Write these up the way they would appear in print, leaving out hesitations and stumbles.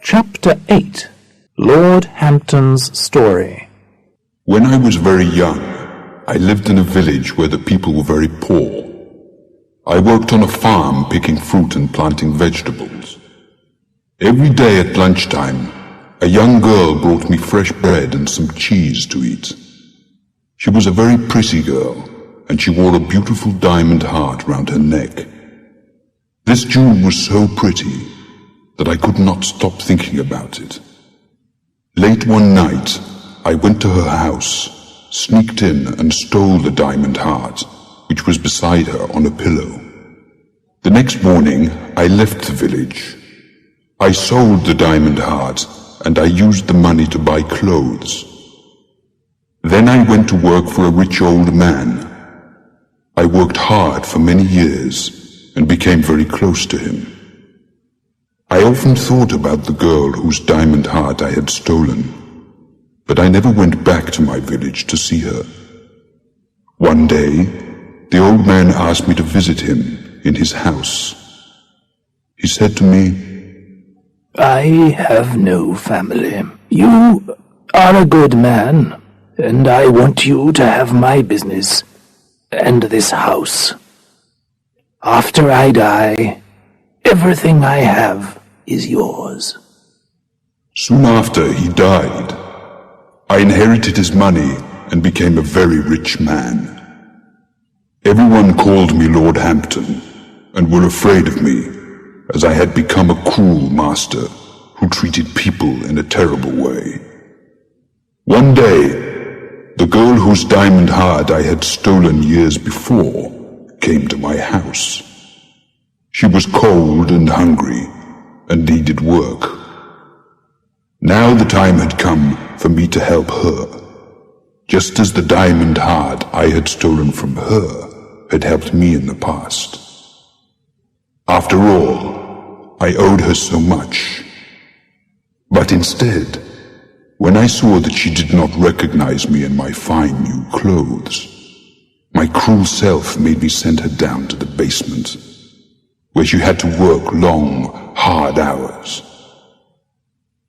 Chapter 8. Lord Hampton's Story. When I was very young, I lived in a village where the people were very poor. I worked on a farm picking fruit and planting vegetables. Every day at lunchtime, a young girl brought me fresh bread and some cheese to eat. She was a very pretty girl, and she wore a beautiful diamond heart round her neck. This jewel was so pretty that I could not stop thinking about it. Late one night, I went to her house, sneaked in and stole the diamond heart, which was beside her on a pillow. The next morning, I left the village. I sold the diamond heart, and I used the money to buy clothes. Then I went to work for a rich old man. I worked hard for many years and became very close to him. I often thought about the girl whose diamond heart I had stolen, but I never went back to my village to see her. One day, the old man asked me to visit him in his house. He said to me, "I have no family. You are a good man, and I want you to have my business and this house. After I die, everything I have is yours." Soon after he died, I inherited his money and became a very rich man. Everyone called me Lord Hampton and were afraid of me, as I had become a cruel master who treated people in a terrible way. One day, the girl whose diamond heart I had stolen years before came to my house. She was cold and hungry and needed work. Now the time had come for me to help her, just as the diamond heart I had stolen from her had helped me in the past. After all, I owed her so much. But instead, when I saw that she did not recognize me in my fine new clothes, my cruel self made me send her down to the basement, where she had to work long, hard hours.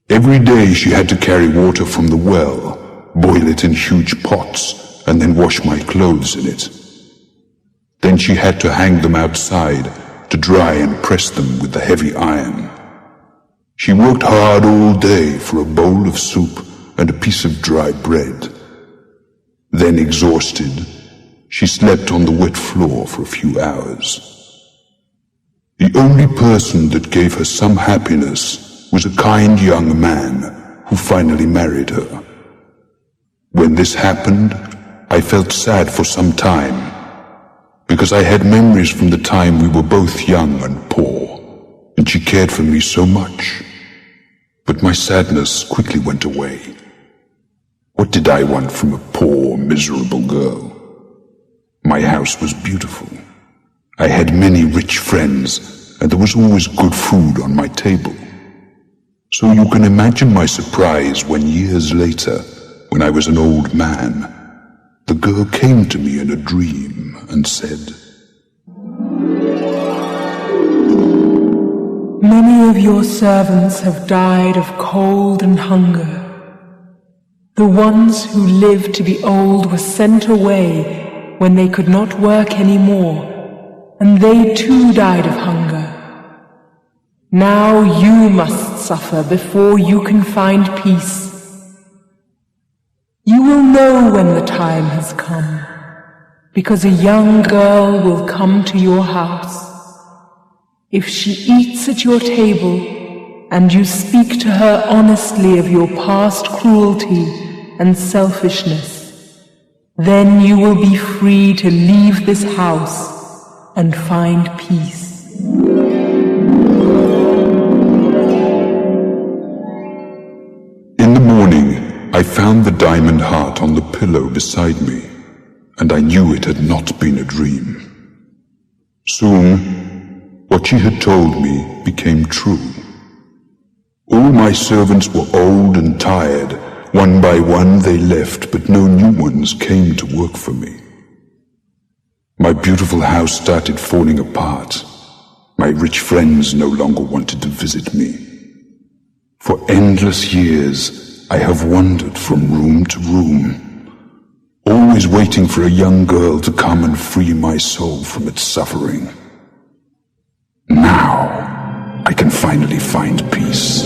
Every day she had to carry water from the well, boil it in huge pots, and then wash my clothes in it. Then she had to hang them outside to dry and press them with the heavy iron. She worked hard all day for a bowl of soup and a piece of dry bread. Then, exhausted, she slept on the wet floor for a few hours. The only person that gave her some happiness was a kind young man who finally married her. When this happened, I felt sad for some time, because I had memories from the time we were both young and poor, and she cared for me so much. But my sadness quickly went away. What did I want from a poor, miserable girl? My house was beautiful. I had many rich friends, and there was always good food on my table. So you can imagine my surprise when years later, when I was an old man, the girl came to me in a dream and said, "Many of your servants have died of cold and hunger. The ones who lived to be old were sent away when they could not work any more, and they too died of hunger. Now you must suffer before you can find peace. You will know when the time has come, because a young girl will come to your house. If she eats at your table, and you speak to her honestly of your past cruelty and selfishness, then you will be free to leave this house and find peace." In the morning, I found the diamond heart on the pillow beside me, and I knew it had not been a dream. Soon, what she had told me became true. All my servants were old and tired. One by one they left, but no new ones came to work for me. My beautiful house started falling apart. My rich friends no longer wanted to visit me. For endless years, I have wandered from room to room, always waiting for a young girl to come and free my soul from its suffering. Now, I can finally find peace.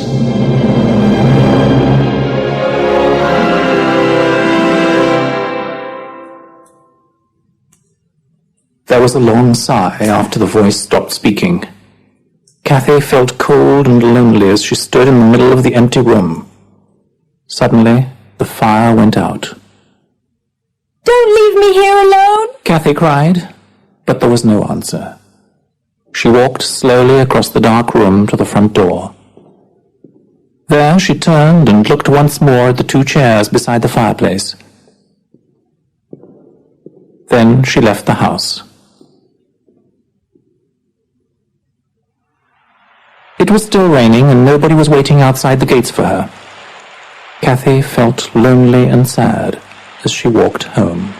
There was a long sigh after the voice stopped speaking. Kathy felt cold and lonely as she stood in the middle of the empty room. Suddenly, the fire went out. "Don't leave me here alone!" Kathy cried, but there was no answer. She walked slowly across the dark room to the front door. There she turned and looked once more at the two chairs beside the fireplace. Then she left the house. It was still raining and nobody was waiting outside the gates for her. Kathy felt lonely and sad as she walked home.